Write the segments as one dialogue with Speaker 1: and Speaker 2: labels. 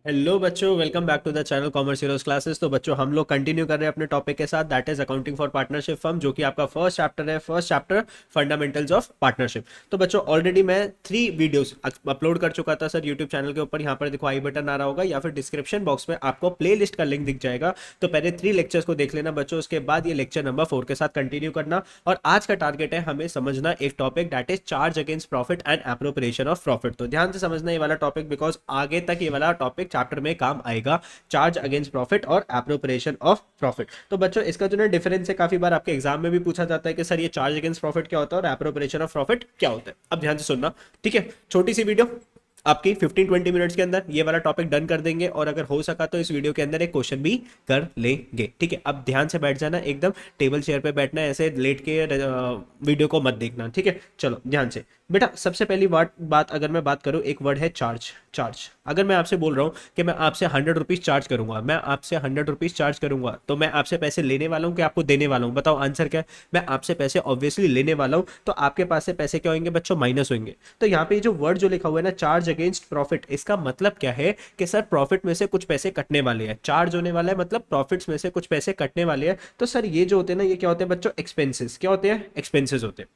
Speaker 1: Hello बच्चों, welcome back to the channel Commerce Heroes Classes. तो बच्चों हम लोग कंटिन्यू कर रहे हैं अपने टॉपिक के साथ, that is accounting for partnership firm, जो कि आपका फर्स्ट चैप्टर है। First chapter fundamentals of partnership. तो बच्चों ऑलरेडी मैं 3 वीडियोस अपलोड कर चुका था सर यूट्यूब चैनल के ऊपर। यहाँ पर देखो आई बटन आ रहा होगा या फिर डिस्क्रिप्शन बॉक्स में आपको प्ले लिस्ट का लिंक दिख जाएगा। तो पहले 3 लेक्चर्स को देख लेना बच्चों, उसके बाद ये लेक्चर नंबर 4 के साथ कंटिन्यू करना। और आज का टारगेट है हमें समझना एक topic, that is charge against profit and appropriation of profit. तो ध्यान से समझना ये वाला टॉपिक, बिकॉज आगे तक ये वाला टॉपिक चैप्टर में काम आएगा। चार्ज अगेंस्ट प्रॉफिट और एप्रोप्रिएशन ऑफ प्रॉफिट। तो बच्चों इसका जो ना डिफरेंस है, काफी बार आपके एग्जाम में भी पूछा जाता है कि सर ये चार्ज अगेंस्ट प्रॉफिट क्या होता है और एप्रोप्रिएशन ऑफ प्रॉफिट क्या होता है। अब ध्यान से सुनना, ठीक है। छोटी सी वीडियो आपकी 15-20 मिनट्स के अंदर ये वाला टॉपिक डन कर देंगे, और अगर हो सका तो इस वीडियो के अंदर एक क्वेश्चन भी कर लेंगे, ठीक है। अब ध्यान से बैठ जाना, एकदम टेबल चेयर पे बैठना है, ऐसे लेट के वीडियो को मत देखना, ठीक है। चलो ध्यान से बेटा, सबसे पहली बात अगर मैं बात करूं, एक वर्ड है चार्ज। चार्ज, अगर मैं आपसे बोल रहा हूं कि मैं आपसे 100 रुपीज चार्ज करूंगा, मैं आपसे 100 रुपीज चार्ज करूंगा, तो मैं आपसे पैसे लेने वाला हूं कि आपको देने वाला हूं? बताओ आंसर क्या है। मैं आपसे पैसे ऑब्वियसली लेने वाला हूं, तो आपके पास से पैसे क्या होंगे बच्चों? माइनस होंगे। तो यहाँ पे जो वर्ड जो लिखा हुआ है ना, चार्ज अगेंस्ट प्रॉफिट, इसका मतलब क्या है कि सर प्रॉफिट में से कुछ पैसे कटने वाले हैं, चार्ज होने वाला है, मतलब प्रॉफिट्स में से कुछ पैसे कटने वाले हैं। तो सर ये जो होते हैं ना, ये क्या होते हैं बच्चों? एक्सपेंसेस। क्या होते हैं? एक्सपेंसेस होते हैं।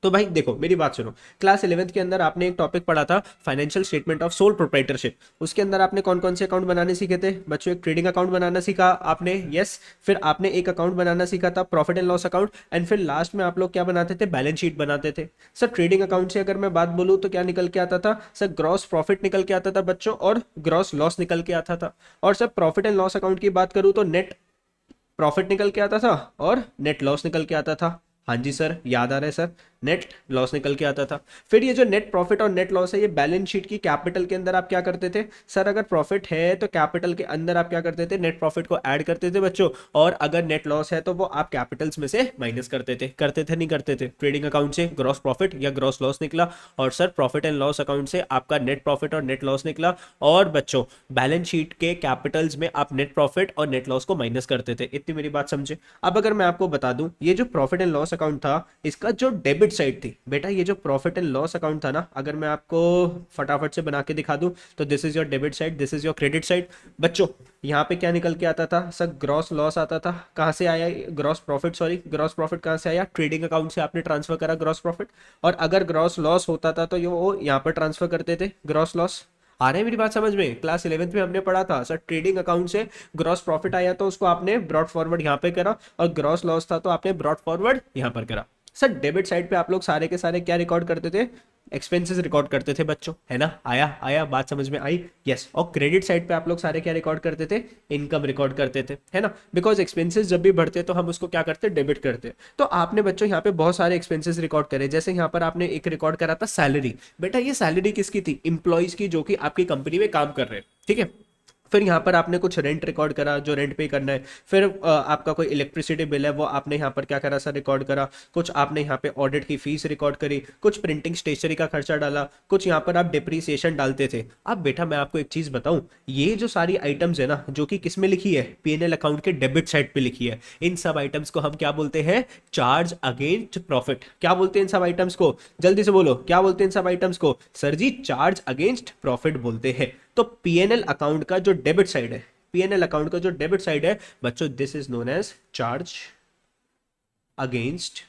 Speaker 1: तो भाई देखो मेरी बात सुनो, क्लास 11th के अंदर आपने एक टॉपिक पढ़ा था, financial statement of sole proprietorship. उसके अंदर आपने कौन कौन से अकाउंट बनाने सीखे थे बच्चों? एक ट्रेडिंग अकाउंट बनाना सीखा आपने, यस। फिर आपने एक अकाउंट बनाना सीखा था profit and loss account, and फिर लास्ट में आप लोग क्या बनाते थे? बैलेंस शीट बनाते थे। सर ट्रेडिंग अकाउंट से अगर मैं बात बोलूँ तो क्या निकल के आता था सर? ग्रॉस प्रॉफिट निकल के आता था बच्चों, और ग्रॉस लॉस निकल के आता था। और sir profit and loss account की बात करूँ तो नेट प्रॉफिट निकल के आता था और नेट लॉस निकल के आता था। हाँ जी सर, याद आ रहा है सर, नेट लॉस निकल के आता था। फिर ये जो नेट प्रॉफिट और नेट लॉस है, ये बैलेंस शीट की कैपिटल के अंदर आप क्या करते थे सर? अगर प्रॉफिट है तो कैपिटल के अंदर आप क्या करते थे? नेट प्रॉफिट को ऐड करते थे बच्चों, और अगर नेट लॉस है तो वो आप कैपिटल्स में से माइनस करते थे नहीं करते थे? ट्रेडिंग अकाउंट से ग्रॉस प्रॉफिट या ग्रॉस लॉस निकला, और sir profit and loss account से आपका नेट प्रॉफिट और नेट लॉस निकला, और बच्चों बैलेंस शीट के कैपिटल्स में आप नेट प्रॉफिट और नेट लॉस को माइनस करते थे। इतनी मेरी बात समझे। अब अगर मैं आपको बता दूं, ये जो प्रॉफिट एंड लॉस अकाउंट था, इसका जो डेबिट साइड थी बेटा, ये जो प्रॉफिट एंड लॉस अकाउंट था ना, अगर मैं आपको फटाफट से बना के दिखा दूं, तो this is your debit side, this is your credit side. बच्चों यहाँ पे क्या निकल के आता था सर? ग्रॉस लॉस आता था। कहाँ से आया? Gross profit, sorry, gross profit कहाँ से आया? ट्रेडिंग अकाउंट से आपने ट्रांसफर करा ग्रॉस प्रॉफिट। और अगर ग्रॉस लॉस होता था तो ये वो यहाँ पर ट्रांसफर करते थे ग्रॉस लॉस। आ रहे हैं मेरी बात समझ में? क्लास 11th में हमने पढ़ा था सर, ट्रेडिंग अकाउंट से ग्रॉस प्रॉफिट आया तो उसको आपने ब्रॉड फॉरवर्ड यहाँ पे करा, और ग्रॉस लॉस था तो आपने ब्रॉड फॉरवर्ड यहाँ पर करा। सर डेबिट साइड पे आप लोग सारे के सारे क्या रिकॉर्ड करते थे? एक्सपेंसेस रिकॉर्ड करते थे बच्चों, है ना? आया आया बात समझ में आई? यस। और क्रेडिट साइड पे आप लोग सारे क्या रिकॉर्ड करते थे? इनकम रिकॉर्ड करते थे, है ना? बिकॉज एक्सपेंसेस जब भी बढ़ते तो हम उसको क्या करते? डेबिट करते। तो आपने बच्चों यहाँ पे बहुत सारे एक्सपेंसेस रिकॉर्ड करे, जैसे यहाँ पर आपने एक रिकॉर्ड करा था सैलरी। बेटा ये सैलरी किसकी थी? इंप्लॉइज की, जो कि आपकी कंपनी में काम कर रहे हैं, ठीक है। फिर यहाँ पर आपने कुछ रेंट रिकॉर्ड करा, जो रेंट पे करना है। फिर आपका कोई इलेक्ट्रिसिटी बिल है, वो आपने यहाँ पर क्या करा सर? रिकॉर्ड करा। कुछ आपने यहाँ पे ऑडिट की फीस रिकॉर्ड करी, कुछ प्रिंटिंग स्टेशनरी का खर्चा डाला, कुछ यहाँ पर आप डिप्रिसिएशन डालते थे। अब बेटा मैं आपको एक चीज बताऊं, ये जो सारी आइटम्स है ना, जो कि किस में लिखी है? पीएनएल अकाउंट के डेबिट साइड पे लिखी है, इन सब आइटम्स को हम क्या बोलते हैं? Charge against profit. क्या बोलते हैं इन सब आइटम्स को? जल्दी से बोलो, क्या बोलते हैं इन सब आइटम्स को? Sir ji charge against profit बोलते हैं। तो पीएनएल अकाउंट का जो डेबिट साइड है, पीएनएल अकाउंट का जो डेबिट साइड है बच्चों, this is known as charge against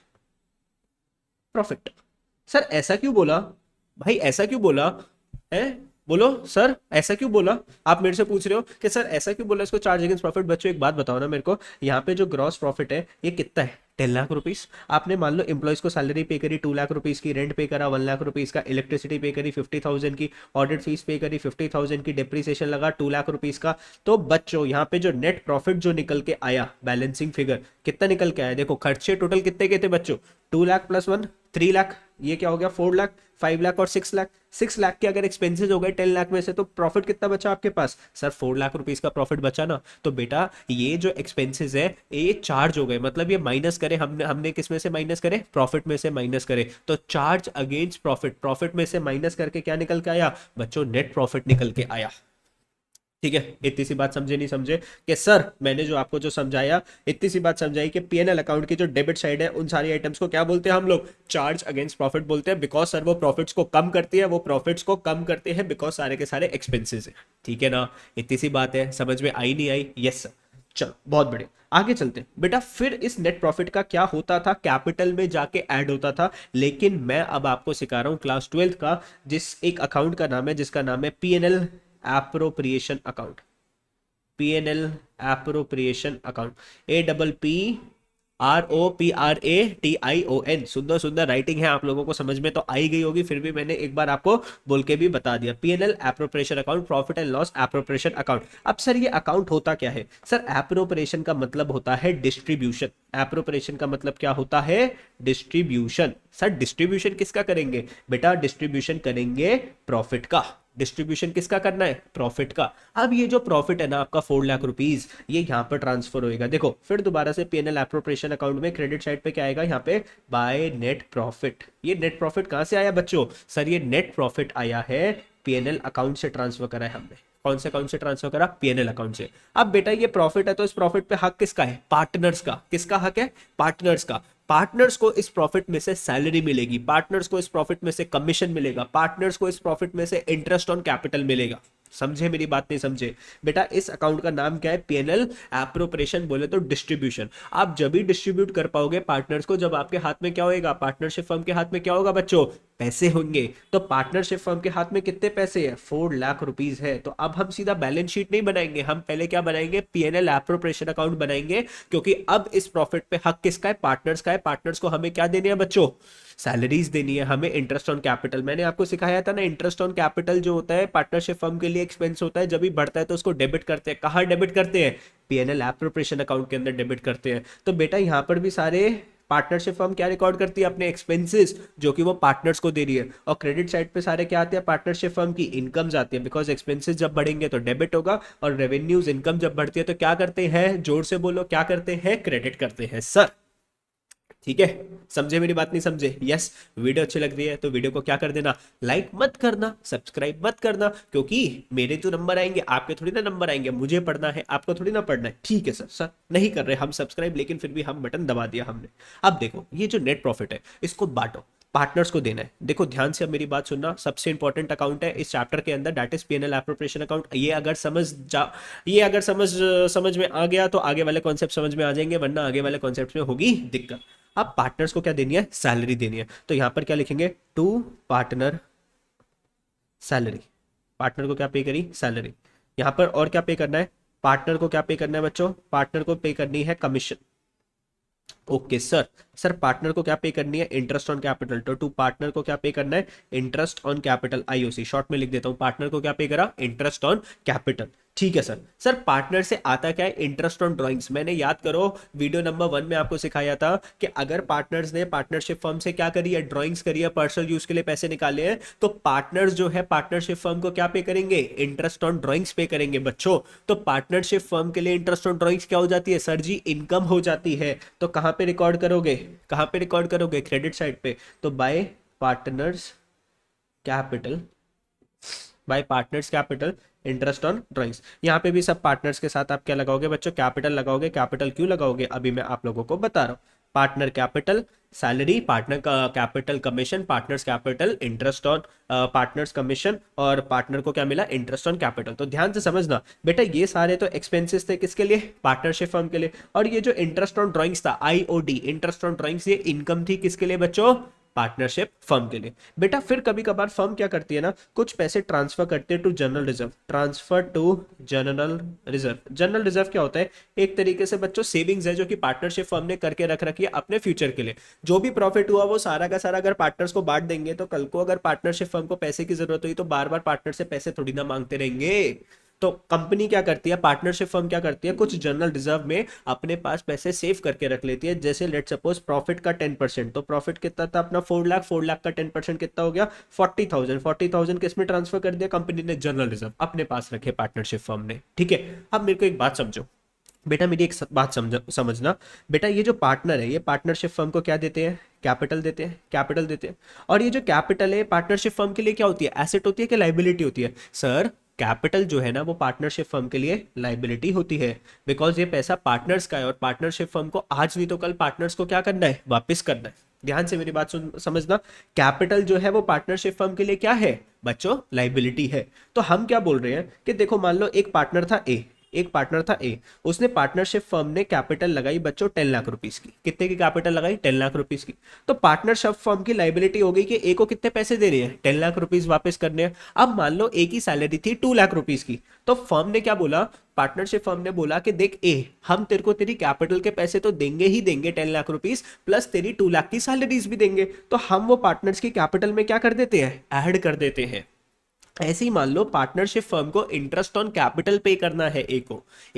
Speaker 1: profit. Sir ऐसा क्यों बोला भाई? ऐसा क्यों बोला है? बोलो सर, ऐसा क्यों बोला? आप मेरे से पूछ रहे हो कि सर ऐसा क्यों बोला इसको चार्ज अगेंस्ट प्रॉफिट। बच्चों एक बात बताओ ना मेरे को, यहाँ पे जो ग्रॉस प्रॉफिट है ये कितना है? 10 लाख रुपीस। आपने मान लो एम्प्लॉयज को सैलरी पे करी 2 लाख रुपीस की, रेंट पे करा 1 लाख रुपीस का, इलेक्ट्रिसिटी पे करी 50,000 की, ऑडिट फीस पे करी 50,000 की, डिप्रिसिएशन लगा 2 लाख रुपीस का। तो बच्चों यहाँ पे जो नेट प्रॉफिट जो निकल के आया, बैलेंसिंग फिगर कितना निकल के आया? देखो खर्चे टोटल कितने के थे बच्चों? 2 लाख प्लस 1, 3 लाख। ये क्या हो गया? 4 लाख, 5 लाख और 6 लाख। 6 लाख के अगर एक्सपेंसेस हो गए 10 लाख में से, तो प्रॉफिट कितना बचा आपके पास सर? 4 लाख रुपीस का प्रॉफिट बचा ना। तो बेटा ये जो एक्सपेंसेस है ये चार्ज हो गए, मतलब ये माइनस करे, हमने हमने किस में से माइनस करे? प्रॉफिट में से माइनस करे। तो चार्ज अगेंस्ट प्रॉफिट, प्रॉफिट में से माइनस करके क्या निकल के आया बच्चों? नेट प्रॉफिट निकल के आया। ठीक है, इतनी सी बात समझे नहीं समझे कि सर मैंने जो आपको जो समझाया, इतनी सी बात समझाई कि पीएनएल अकाउंट की जो डेबिट साइड है उन सारी आइटम्स को क्या बोलते हैं हम लोग, चार्ज अगेंस्ट प्रॉफिट बोलते हैं। बिकॉज सर वो प्रॉफिट्स को कम करती है, वो प्रॉफिट्स को कम करते हैं बिकॉज सारे के सारे एक्सपेंसेस है। ठीक है ना, इतनी सी बात है, समझ में आई नहीं आई? Yes sir. चलो बहुत बढ़िया, आगे चलते हैं बेटा। फिर इस नेट प्रॉफिट का क्या होता था, कैपिटल में जाके ऐड होता था। लेकिन मैं अब आपको सिखा रहा हूं क्लास 12 का जिस एक अकाउंट का नाम है, जिसका नाम है PNL appropriation account. PNL appropriation account, APPROPRATION। सुंदर सुंदर राइटिंग है, आप लोगों को समझ में तो आई गई होगी, फिर भी मैंने एक बार आपको बोल के भी बता दिया। PNL appropriation account, profit and loss appropriation account. अब सर ये अकाउंट होता क्या है? सर एप्रोप्रिएशन का मतलब होता है डिस्ट्रीब्यूशन। एप्रोप्रिएशन का मतलब क्या होता है? डिस्ट्रीब्यूशन। सर डिस्ट्रीब्यूशन किसका करेंगे बेटा? डिस्ट्रीब्यूशन करेंगे प्रॉफिट का। डिस्ट्रीब्यूशन किसका करना है? प्रॉफिट का। अब ये जो प्रॉफिट है ना आपका 4 लाख रुपीज, ये यहाँ पर ट्रांसफर होएगा। देखो फिर दोबारा से पीएनएल एप्रोप्रिएशन अकाउंट में क्रेडिट साइड पे क्या आएगा? यहाँ पे बाय नेट प्रॉफिट। ये नेट प्रॉफिट कहाँ से आया बच्चों? सर ये नेट प्रॉफिट आया है पीएनएल अकाउंट से, ट्रांसफर करा है हमने। कौन से अकाउंट से ट्रांसफर करा? पीएनएल अकाउंट से। अब बेटा ये प्रॉफिट है तो इस प्रॉफिट पे हक किसका है? पार्टनर्स का। किसका हक है? पार्टनर्स का। पार्टनर्स को इस प्रॉफिट में से सैलरी मिलेगी, पार्टनर्स को इस प्रॉफिट में से कमीशन मिलेगा, पार्टनर्स को इस प्रॉफिट में से इंटरेस्ट ऑन कैपिटल मिलेगा। समझे मेरी बात? नहीं समझे बेटा? इस अकाउंट का नाम क्या है? पीएनएल एप्रोप्रिएशन बोले तो डिस्ट्रीब्यूशन। आप जब भी डिस्ट्रीब्यूट कर पाओगे पार्टनर्स को, जब आपके हाथ में क्या होएगा? पार्टनरशिप फर्म के हाथ में क्या होगा बच्चों? पैसे होंगे। तो पार्टनरशिप फर्म के हाथ में कितने पैसे है? 4 लाख रुपीज है। तो अब हम सीधा बैलेंस शीट नहीं बनाएंगे, हम पहले क्या बनाएंगे? पीएनएल एप्रोप्रिएशन अकाउंट बनाएंगे। क्योंकि अब इस प्रॉफिट पे हक किसका है? पार्टनर्स का है। पार्टनर्स को हमें क्या देनी है बच्चों? सैलरीज देनी है, हमें इंटरेस्ट ऑन कैपिटल। मैंने आपको सिखाया था ना, इंटरेस्ट ऑन कैपिटल जो होता है पार्टनरशिप फर्म के लिए एक्सपेंस होता है। जब भी बढ़ता है तो उसको डेबिट करते हैं। कहाँ डेबिट करते हैं? पीएनएल एप्रोप्रिएशन अकाउंट के अंदर डेबिट करते हैं। तो बेटा यहाँ पर भी सारे पार्टनरशिप फर्म क्या रिकॉर्ड करती है? अपने एक्सपेंसेस जो कि वो पार्टनर्स को दे रही है। और क्रेडिट साइड पे सारे क्या आते हैं? पार्टनरशिप फर्म की इनकम्स आती है। बिकॉज एक्सपेंसेस जब बढ़ेंगे तो डेबिट होगा, और रेवेन्यूज इनकम जब बढ़ती है तो क्या करते हैं? जोर से बोलो, क्या करते हैं? क्रेडिट करते हैं सर। ठीक है, समझे मेरी बात? नहीं समझे? यस। वीडियो अच्छी लग रही है तो वीडियो को क्या कर देना? लाइक मत करना, सब्सक्राइब मत करना, क्योंकि मेरे तो नंबर आएंगे, आपके थोड़ी ना नंबर आएंगे। मुझे पढ़ना है, आपको थोड़ी ना पढ़ना है। ठीक है सर, सर नहीं कर रहे हम सब्सक्राइब, लेकिन फिर भी हम बटन दबा दिया हमने। अब देखो ये जो नेट प्रॉफिट है इसको बांटो, पार्टनर्स को देना है। देखो ध्यान से अब मेरी बात सुनना, सबसे इंपॉर्टेंट अकाउंट है इस चैप्टर के अंदर, that is PNL appropriation account. ये अगर समझ में आ गया तो आगे वाले कॉन्सेप्ट समझ में आ जाएंगे, वरना आगे वाले कॉन्सेप्ट में होगी दिक्कत। अब पार्टनर्स को क्या देनी है? सैलरी देनी है। तो यहां पर क्या लिखेंगे? To partner salary. पार्टनर को क्या पे करी? सैलरी। यहां पर और क्या पे करना है? पार्टनर को क्या पे करना है बच्चों? पार्टनर को पे करनी है commission. Okay sir. Sir partner को क्या पे करनी है? Interest on capital. तो टू पार्टनर को क्या पे करना है? Interest on capital, IOC short में लिख देता हूं। पार्टनर को क्या पे करा? Interest on capital. ठीक है सर। सर पार्टनर से आता क्या है? Interest on drawings. मैंने याद करो वीडियो नंबर 1 में आपको सिखाया था कि अगर पार्टनर्स ने पार्टनरशिप फर्म से क्या करी है? ड्राइंग्स करी है, पर्सनल यूज के लिए पैसे निकाले हैं, तो पार्टनर्स जो है पार्टनरशिप फर्म को क्या पे करेंगे? इंटरेस्ट ऑन ड्राइंग्स पे करेंगे बच्चों। तो पार्टनरशिप फर्म के लिए इंटरेस्ट ऑन ड्राइंग्स क्या हो जाती है सर जी? इनकम हो जाती है। तो कहां पे रिकॉर्ड करोगे? कहां पे रिकॉर्ड करोगे? क्रेडिट साइड पे। तो bye partners capital, bye partners capital interest on drawings. यहाँ पे भी सब पार्टनर्स के साथ आप क्या लगाओगे बच्चों? कैपिटल लगाओगे। कैपिटल क्यों लगाओगे अभी मैं आप लोगों को बता रहा हूँ। पार्टनर कैपिटल सैलरी, पार्टनर का capital commission, partners capital interest on partners commission, और पार्टनर को क्या मिला? Interest on capital. तो ध्यान से समझना बेटा, ये सारे तो एक्सपेंसेस थे किसके लिए? पार्टनरशिप फर्म के लिए। और ये जो इंटरेस्ट ऑन ड्राइंग्स था, आईओडी इंटरेस्ट ऑन ड्राइंग्स, ये इनकम थी किसके लिए बच्चों? पार्टनरशिप फर्म के लिए। बेटा फिर कभी कभार फर्म क्या करती है ना, कुछ पैसे ट्रांसफर करते हैं to general reserve. Transfer to general reserve. General reserve क्या होता है? एक तरीके से बच्चों सेविंग्स है जो कि पार्टनरशिप फर्म ने करके रख रखी है अपने फ्यूचर के लिए। जो भी प्रॉफिट हुआ वो सारा का सारा अगर पार्टनर्स को बांट देंगे तो कल को अगर पार्टनरशिप फर्म को पैसे की जरूरत हुई तो बार बार पार्टनर से पैसे थोड़ी ना मांगते रहेंगे। तो कंपनी क्या करती है, पार्टनरशिप फर्म क्या करती है, कुछ जनरल रिजर्व में अपने पास पैसे सेव करके रख लेती है। जैसे लेट सपोज प्रॉफिट का 10%, तो प्रॉफिट कितना था अपना? 4 लाख। 4 लाख का 10% कितना हो गया? 40,000। 40,000 किस में ट्रांसफर कर दिया कंपनी ने? जनरल रिजर्व अपने पास रखे पार्टनरशिप फर्म ने। ठीक है, अब मेरे को एक बात समझो बेटा, मेरी एक बात समझना बेटा, ये जो पार्टनर है ये पार्टनरशिप फर्म को क्या देते हैं? कैपिटल देते हैं। कैपिटल देते हैं। और ये जो कैपिटल है पार्टनरशिप फर्म के लिए क्या होती है? एसेट होती है कि लाइबिलिटी होती है? सर कैपिटल जो है ना वो पार्टनरशिप फर्म के लिए लाइबिलिटी होती है, बिकॉज ये पैसा पार्टनर्स का है और पार्टनरशिप फर्म को आज नहीं तो कल पार्टनर्स को क्या करना है, वापस करना है। ध्यान से मेरी बात सुन समझना, कैपिटल जो है वो पार्टनरशिप फर्म के लिए क्या है बच्चों, लाइबिलिटी है। तो हम क्या बोल रहे हैं कि देखो मान लो एक पार्टनर था ए, एक पार्टनर था ए, उसने पार्टनरशिप फर्म ने कैपिटल लगाई बच्चों 10 लाख रुपीस की। कितने की कैपिटल लगाई, 10 लाख रुपीस की। तो पार्टनरशिप फर्म की लाइबिलिटी हो गई कि ए को कितने पैसे देने हैं, 10 लाख रुपीस वापस करने हैं। अब मान लो ए की सैलरी थी 2 लाख रुपीस की, तो फर्म ने क्या बोला, पार्टनरशिप फर्म ने बोला कि देख ए, हम तेरे को तेरी कैपिटल के पैसे तो देंगे ही देंगे 10 लाख रुपीस, प्लस तेरी 2 लाख की सैलरीज भी देंगे। तो हम वो पार्टनर्स की कैपिटल में क्या कर देते हैं, ऐड कर देते हैं। ऐसे ही मान लो पार्टनरशिप फर्म को इंटरेस्ट ऑन कैपिटल पे करना है, ए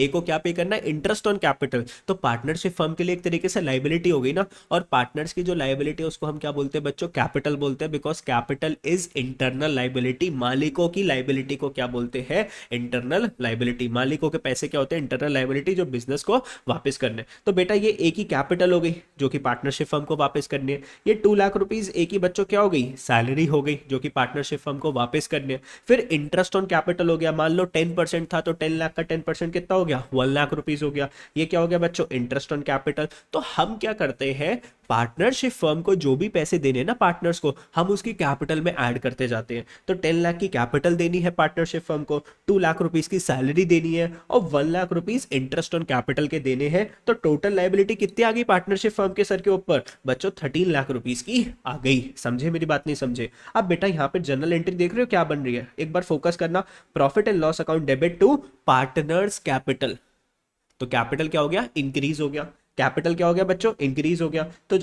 Speaker 1: को क्या पे करना है, इंटरेस्ट ऑन कैपिटल। तो पार्टनरशिप फर्म के लिए एक तरीके से लाइबिलिटी हो गई ना, और पार्टनर्स की जो लाइबिलिटी है उसको हम क्या बोलते हैं बच्चों, कैपिटल बोलते हैं, because capital is internal liability. मालिकों की लाइबिलिटी को क्या बोलते हैं, इंटरनल लाइबिलिटी। मालिकों के पैसे क्या होते हैं, इंटरनल लाइबिलिटी, जो बिजनेस को वापस करने। तो बेटा ये ए की कैपिटल हो गई जो कि पार्टनरशिप फर्म को वापस करनी है। ये 2 लाख रुपीज ए की बच्चों क्या हो गई, सैलरी हो गई जो कि पार्टनरशिप फर्म को वापस करनी है। फिर इंटरेस्ट ऑन कैपिटल हो गया, मान लो 10% था तो 10 लाख का 10% कितना हो गया, 1 लाख रुपीस हो गया। ये क्या हो गया बच्चों, इंटरेस्ट ऑन कैपिटल। तो हम क्या करते हैं, पार्टनरशिप फर्म को जो भी पैसे देने ना पार्टनर्स को, हम उसकी कैपिटल में ऐड करते जाते हैं। तो 10 लाख की कैपिटल देनी है पार्टनरशिप फर्म को, 2 लाख रुपीस की सैलरी देनी है और 1 lakh rupees interest on capital के देने हैं। तो टोटल लाइबिलिटी कितनी आ गई पार्टनरशिप फर्म के सर के ऊपर बच्चों, 13 लाख रुपीस की आ गई। समझे मेरी बात, नहीं समझे? अब बेटा यहाँ पे जनरल एंट्री देख रहे हो क्या बन रही है, एक बार फोकस करना। Profit and loss account debit to partners capital. तो कैपिटल क्या हो गया, इंक्रीज हो गया। कैपिटल क्या हो गया बच्चों, इंक्रीज हो गया। तो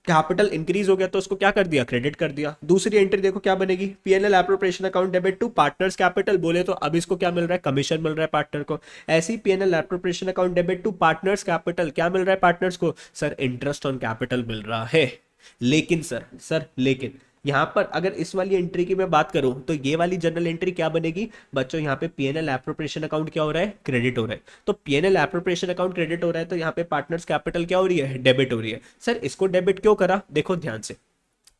Speaker 1: कैपिटल इंक्रीज हो गया तो उसको क्या कर दिया, क्रेडिट कर दिया। दूसरी एंट्री देखो क्या बनेगी, PNL appropriation account debit to partners capital. बोले तो अब इसको क्या मिल रहा है, कमीशन मिल रहा है पार्टनर को। ऐसी PNL appropriation account debit to partners capital, क्या मिल रहा है पार्टनर्स को, सर इंटरेस्ट ऑन कैपिटल मिल रहा है। लेकिन सर लेकिन यहां पर अगर इस वाली एंट्री की मैं बात करूं तो ये वाली जनरल एंट्री क्या बनेगी बच्चों, यहाँ पे पीएनएल एप्रोप्रिएशन अकाउंट क्या हो रहा है, क्रेडिट हो रहा है। तो पीएनएल एप्रोप्रिएशन अकाउंट क्रेडिट हो रहा है तो यहाँ पे पार्टनर्स कैपिटल क्या हो रही है, डेबिट हो रही है। सर इसको डेबिट क्यों करा, देखो ध्यान से,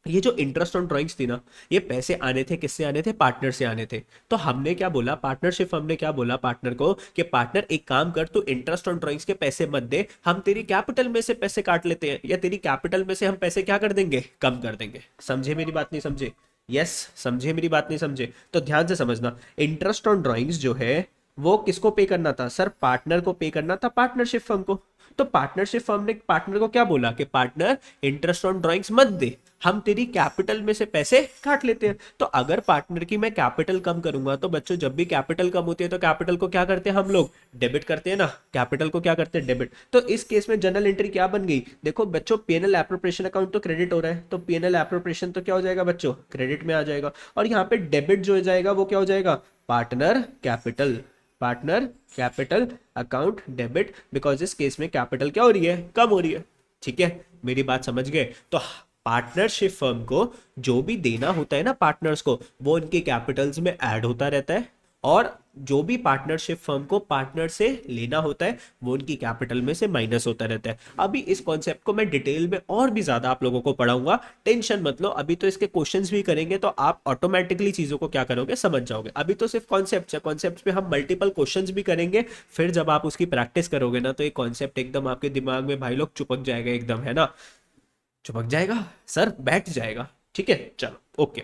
Speaker 1: ये जो इंटरेस्ट ऑन ड्राइंग्स थी ना, ये पैसे आने थे किससे आने थे, पार्टनर से आने थे। तो हमने क्या बोला, पार्टनरशिप हमने क्या बोला पार्टनर को कि पार्टनर एक काम कर, तू इंटरेस्ट ऑन ड्राइंग्स के पैसे मत दे, हम तेरी कैपिटल में से पैसे काट लेते हैं, या तेरी कैपिटल में से हम पैसे क्या कर देंगे, कम कर देंगे। समझे मेरी बात, नहीं समझे? यस समझे मेरी बात, नहीं समझे? तो ध्यान से समझना, इंटरेस्ट ऑन ड्राइंग्स जो है वो किसको पे करना था सर, पार्टनर को पे करना था, पार्टनरशिप फर्म को। तो पार्टनरशिप फर्म ने पार्टनर को क्या बोला कि पार्टनर इंटरेस्ट ऑन ड्राइंग्स मत दे, हम तेरी कैपिटल में से पैसे काट लेते हैं। तो अगर पार्टनर की मैं कैपिटल कम करूंगा तो बच्चों जब भी कैपिटल कम होती है तो कैपिटल को क्या करते हैं हम लोग, डेबिट करते हैं ना, कैपिटल को क्या करते हैं, डेबिट। तो इस केस में जनरल एंट्री क्या बन गई, देखो बच्चों पीएनएल एप्रोप्रिएशन अकाउंट तो क्रेडिट हो रहा है, तो पीएनएल एप्रोप्रिएशन तो क्या हो जाएगा बच्चों, क्रेडिट में आ जाएगा। और यहाँ पे डेबिट जो हो जाएगा वो क्या हो जाएगा, partner capital, partner capital account debit, because इस केस में कैपिटल क्या हो रही है, कम हो रही है। ठीक है मेरी बात समझ गए? तो पार्टनरशिप फर्म को जो भी देना होता है ना पार्टनर्स को, वो इनके कैपिटल्स में ऐड होता रहता है, और जो भी पार्टनरशिप फर्म को पार्टनर से लेना होता है वो उनकी कैपिटल में से माइनस होता रहता है। अभी इस कॉन्सेप्ट को मैं डिटेल में और भी ज्यादा आप लोगों को पढ़ाऊंगा, टेंशन मत लो। अभी तो इसके क्वेश्चंस भी करेंगे तो आप ऑटोमेटिकली चीजों को क्या करोगे, समझ जाओगे। अभी तो सिर्फ कॉन्सेप्ट है, कॉन्सेप्ट पे हम मल्टीपल क्वेश्चंस भी करेंगे। फिर जब आप उसकी प्रैक्टिस करोगे ना तो ये कॉन्सेप्ट एकदम आपके दिमाग में भाई लोग चिपक जाएगा, एकदम है ना, चिपक जाएगा सर, बैठ जाएगा। ठीक है चलो ओके।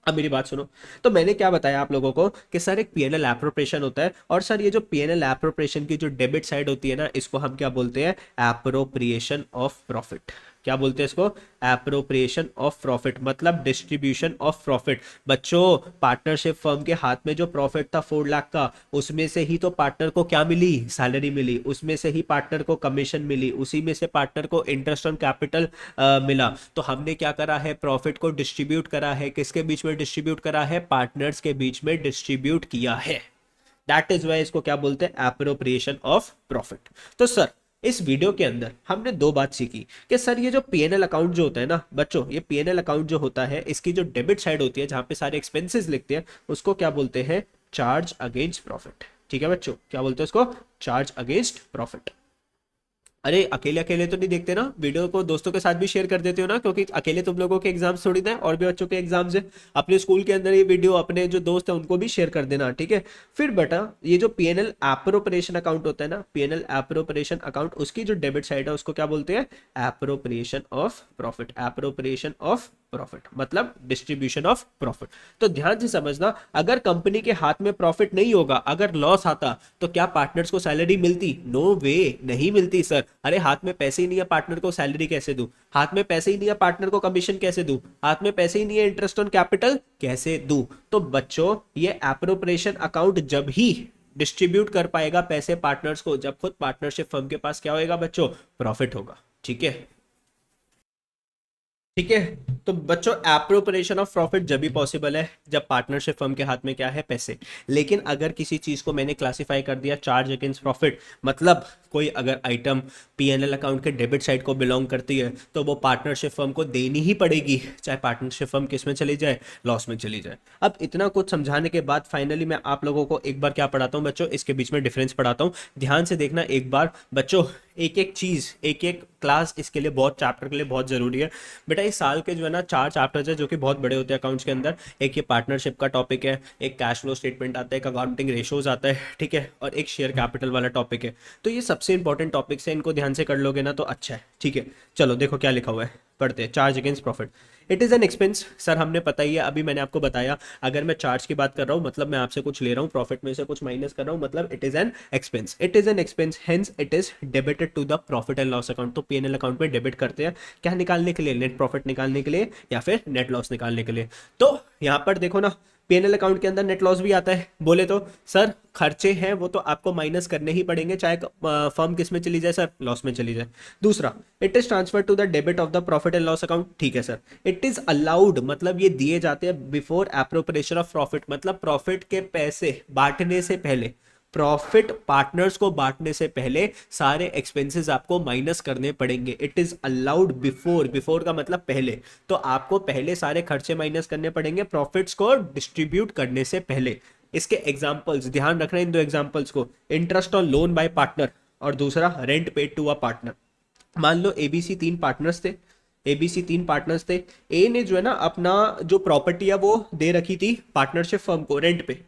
Speaker 1: अब मेरी बात सुनो, तो मैंने क्या बताया आप लोगों को कि सर एक पीएनएल एप्रोप्रिएशन होता है, और सर ये जो पीएनएल एप्रोप्रिएशन की जो डेबिट साइड होती है ना, इसको हम क्या बोलते हैं, एप्रोप्रिएशन ऑफ प्रॉफिट। क्या बोलते हैं इसको, एप्रोप्रिएशन ऑफ प्रॉफिट, मतलब डिस्ट्रीब्यूशन ऑफ प्रॉफिट। बच्चों पार्टनरशिप फर्म के हाथ में जो प्रॉफिट था 4 लाख का, उसमें से ही तो पार्टनर को क्या मिली, सैलरी मिली, उसमें से ही पार्टनर को कमीशन मिली, उसी में से पार्टनर को इंटरेस्ट ऑन कैपिटल मिला। तो हमने क्या करा है, प्रॉफिट को डिस्ट्रीब्यूट करा है, किसके बीच में डिस्ट्रीब्यूट करा है, पार्टनर्स के बीच में डिस्ट्रीब्यूट किया है। दैट इज वाई इसको क्या बोलते हैं, एप्रोप्रिएशन ऑफ प्रॉफिट। तो सर इस वीडियो के अंदर हमने दो बात सीखी कि सर ये जो पीएनएल अकाउंट जो होता है ना बच्चों, ये पीएनएल अकाउंट जो होता है इसकी जो डेबिट साइड होती है जहां पे सारे एक्सपेंसेस लिखते हैं, उसको क्या बोलते हैं, चार्ज अगेंस्ट प्रॉफिट। ठीक है बच्चों, क्या बोलते हैं उसको, चार्ज अगेंस्ट प्रॉफिट। अरे अकेले अकेले तो नहीं देखते ना वीडियो को, दोस्तों के साथ भी शेयर कर देते हो ना, क्योंकि अकेले तुम लोगों के एग्जाम्स थोड़ी ना है, और भी बच्चों के एग्जाम्स है। अपने स्कूल के अंदर ये वीडियो अपने जो दोस्त हैं उनको भी शेयर कर देना, ठीक है। फिर बेटा ये जो पीएनएल एप्रोप्रिएशन अकाउंट होता है ना, पीएनएल एप्रोप्रिएशन अकाउंट, उसकी जो डेबिट साइड है उसको क्या बोलते हैं, appropriation of profit. Appropriation of profit मतलब डिस्ट्रीब्यूशन ऑफ प्रॉफिट। तो ध्यान से समझना, अगर कंपनी के हाथ में प्रॉफिट नहीं होगा, अगर लॉस आता, तो क्या पार्टनर्स को सैलरी मिलती? नो वे, नहीं मिलती सर। अरे हाथ में पैसे ही नहीं है, पार्टनर को सैलरी कैसे दूं? हाथ में पैसे ही नहीं है, पार्टनर को कमीशन कैसे दूं? हाथ में पैसे ही नहीं है, इंटरेस्ट ऑन कैपिटल कैसे दूं? तो बच्चों ये एप्रोप्रिएशन अकाउंट जब ही डिस्ट्रीब्यूट कर पाएगा पैसे पार्टनर्स को, जब खुद पार्टनरशिप फर्म के पास क्या होएगा बच्चों, प्रॉफिट होगा। ठीक है, ठीक है। तो बच्चों एप्रोप्रिएशन ऑफ प्रॉफिट जब भी पॉसिबल है जब पार्टनरशिप फर्म के हाथ में क्या है, पैसे। लेकिन अगर किसी चीज को मैंने क्लासिफाई कर दिया चार्ज अगेंस्ट प्रॉफिट, मतलब कोई अगर आइटम पीएनएल अकाउंट के डेबिट साइड को बिलोंग करती है, तो वो पार्टनरशिप फर्म को देनी ही पड़ेगी, चाहे पार्टनरशिप फर्म किस में चली जाए, लॉस में चली जाए। अब इतना कुछ समझाने के बाद फाइनली मैं आप लोगों को एक बार क्या पढ़ाता हूँ बच्चों, इसके बीच में डिफरेंस पढ़ाता हूँ। ध्यान से देखना एक बार बच्चों, एक एक चीज, एक एक क्लास इसके लिए, बहुत चैप्टर के लिए बहुत जरूरी है बेटा। इस साल के जो है ना 4 चैप्टर्स है जो कि बहुत बड़े होते हैं अकाउंट्स के अंदर। एक ये पार्टनरशिप का टॉपिक है, एक कैश फ्लो स्टेटमेंट आता है, एक अकाउंटिंग रेशोज आता है, ठीक है, और एक शेयर कैपिटल वाला टॉपिक है। तो ये सबसे इंपॉर्टेंट टॉपिक्स है, इनको ध्यान से कर लोगे ना तो अच्छा है, ठीक है। चलो देखो क्या लिखा हुआ है, पढ़ते हैं। Charge against profit, it is an expense. Sir हमने पता ही है, अभी मैंने आपको बताया, अगर मैं चार्ज की बात कर रहा हूँ मतलब मैं आपसे कुछ ले रहा हूँ, प्रॉफिट में से कुछ माइनस कर रहा हूँ, मतलब it is an expense. It is an expense, hence it is debited to the profit and loss account. तो पीएनएल अकाउंट में डेबिट करते हैं, क्या निकालने के लिए, नेट प्रॉफिट निकालने के लिए या फिर नेट लॉस निकालने के लिए। तो यहाँ पर देखो ना, पीएनएल अकाउंट के अंदर नेट लॉस भी आता है। बोले तो सर खर्चे हैं वो तो आपको माइनस करने ही पड़ेंगे, चाहे फर्म किस में चली जाए सर, लॉस में चली जाए। दूसरा, it is transfer to the debit of the profit and loss account, ठीक है सर। इट इज अलाउड मतलब ये दिए जाते हैं बिफोर एप्रोप्रिएशन ऑफ प्रॉफिट, मतलब प्रॉफिट के पैसे बांटने से पहले, प्रॉफिट पार्टनर्स को बांटने से पहले सारे एक्सपेंसेस आपको माइनस करने पड़ेंगे। It is allowed before, before का मतलब पहले, तो आपको पहले सारे खर्चे माइनस करने पड़ेंगे प्रॉफिट्स को डिस्ट्रीब्यूट करने से पहले। इसके एग्जांपल्स ध्यान रखना, इन दो एग्जांपल्स को, interest on loan by partner और दूसरा rent paid to a partner. मान लो एबीसी 3 पार्टनर्स थे, एबीसी 3 पार्टनर्स थे। ए ने जो है ना अपना जो प्रॉपर्टी है वो दे रखी थी पार्टनरशिप फर्म को रेंट पे,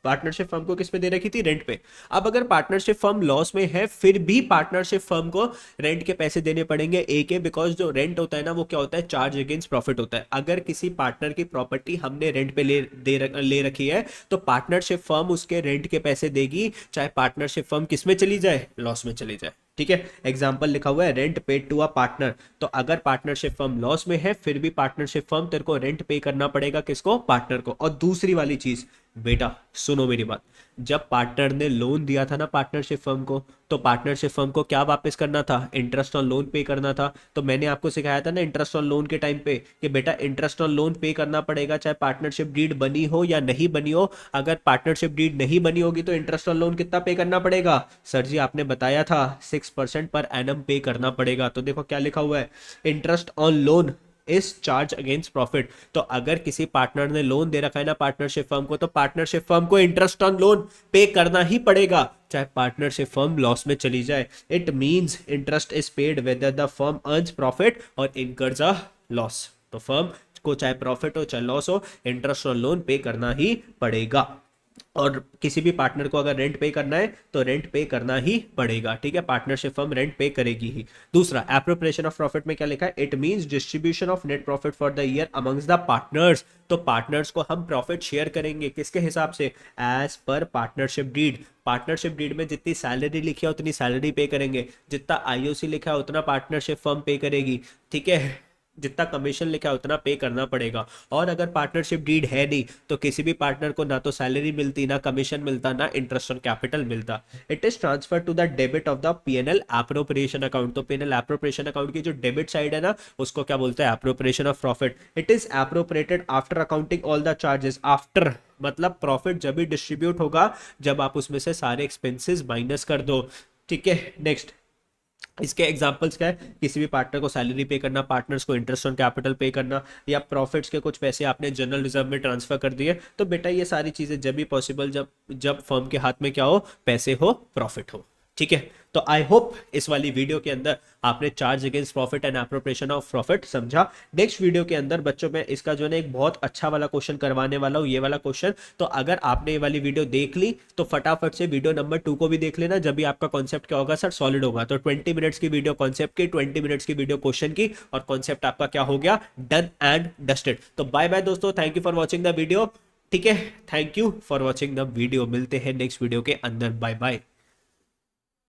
Speaker 1: पार्टनरशिप फर्म को किस पे दे रखी थी, रेंट पे। अब अगर पार्टनरशिप फर्म लॉस में है फिर भी पार्टनरशिप फर्म को रेंट के पैसे देने पड़ेंगे ए के, बिकॉज जो रेंट होता है ना वो क्या होता है, चार्ज अगेंस्ट प्रॉफिट होता है। अगर किसी पार्टनर की प्रॉपर्टी हमने रेंट पे ले रखी है तो पार्टनरशिप फर्म उसके रेंट के पैसे देगी, चाहे पार्टनरशिप फर्म किस में चली जाए, लॉस में चली जाए। ठीक है, एग्जाम्पल लिखा हुआ है rent paid to a partner. तो अगर पार्टनरशिप फर्म लॉस में है फिर भी पार्टनरशिप फर्म तेरे को रेंट पे करना पड़ेगा, किसको, पार्टनर को। और दूसरी वाली चीज बेटा सुनो मेरी बात, जब पार्टनर ने लोन दिया था ना पार्टनरशिप फर्म को, तो पार्टनरशिप फर्म को क्या वापस करना था, इंटरेस्ट ऑन लोन पे करना था। तो मैंने आपको सिखाया था ना इंटरेस्ट ऑन लोन के टाइम पे कि बेटा इंटरेस्ट ऑन लोन पे करना पड़ेगा, चाहे पार्टनरशिप डीड बनी हो या नहीं बनी हो। अगर पार्टनरशिप डीड नहीं बनी होगी तो इंटरेस्ट ऑन लोन कितना पे करना पड़ेगा, सर जी आपने बताया था 6% पर एनम पे करना पड़ेगा। तो देखो क्या लिखा हुआ है, interest on loan is charge against profit. तो अगर किसी पार्टनर ने लोन दे रखा है ना पार्टनरशिप फर्म को, तो पार्टनरशिप फर्म को इंटरेस्ट ऑन लोन पे करना ही पड़ेगा, चाहे पार्टनरशिप फर्म लॉस में चली जाए। It means interest is paid whether the firm earns profit और इनकर्स अ लॉस। तो फर्म को चाहे प्रॉफिट हो चाहे लॉस हो, इंटरेस्ट ऑन लोन पे करना ही पड़ेगा। और किसी भी पार्टनर को अगर रेंट पे करना है तो रेंट पे करना ही पड़ेगा, ठीक है, पार्टनरशिप फर्म रेंट पे करेगी ही। दूसरा, एप्रोप्रिएशन ऑफ प्रॉफिट में क्या लिखा है, it means distribution of net profit for the year amongst the partners. तो पार्टनर्स को हम प्रॉफिट शेयर करेंगे किसके हिसाब से, as per partnership deed. Partnership deed में जितनी सैलरी लिखी है उतनी सैलरी पे करेंगे, जितना आईओसी लिखा है उतना पार्टनरशिप फर्म पे करेगी, ठीक है, जितना कमीशन लिखा है उतना पे करना पड़ेगा। और अगर पार्टनरशिप डीड है नहीं तो किसी भी पार्टनर को ना तो सैलरी मिलती, ना कमीशन मिलता, ना इंटरेस्ट ऑन कैपिटल मिलता। It is transfer to the debit of the PNL appropriation account. तो पीएनएल एप्रोप्रिएशन अकाउंट की जो डेबिट साइड है ना उसको क्या बोलते हैं, appropriation of profit. It is appropriated after accounting all the charges. After मतलब प्रॉफिट जब भी डिस्ट्रीब्यूट होगा जब आप उसमें से सारे एक्सपेंसेस माइनस कर दो, ठीक है। नेक्स्ट, इसके एग्जांपल्स क्या है, किसी भी पार्टनर को सैलरी पे करना, पार्टनर्स को इंटरेस्ट ऑन कैपिटल पे करना, या प्रॉफिट्स के कुछ पैसे आपने जनरल रिजर्व में ट्रांसफर कर दिए। तो बेटा ये सारी चीजें जब भी पॉसिबल, जब जब फर्म के हाथ में क्या हो, पैसे हो, प्रॉफिट हो, ठीक है। तो आई होप इस वाली वीडियो के अंदर आपने charge against profit and appropriation of profit समझा। नेक्स्ट वीडियो के अंदर बच्चों में इसका जो है ना एक बहुत अच्छा वाला क्वेश्चन करवाने वाला हूँ, ये वाला क्वेश्चन। तो अगर आपने ये वाली वीडियो देख ली तो फटाफट से वीडियो नंबर 2 को भी देख लेना, जब भी आपका कॉन्सेप्ट क्या होगा सर, सॉलिड होगा। तो 20 मिनट्स की वीडियो कॉन्सेप्ट की, 20 मिनट्स की वीडियो क्वेश्चन की, और कॉन्सेप्ट आपका क्या हो गया, डन एंड डस्टेड। तो बाय बाय दोस्तों, thank you for watching the video. ठीक है, thank you for watching the video. मिलते हैं नेक्स्ट वीडियो के अंदर, बाय बाय।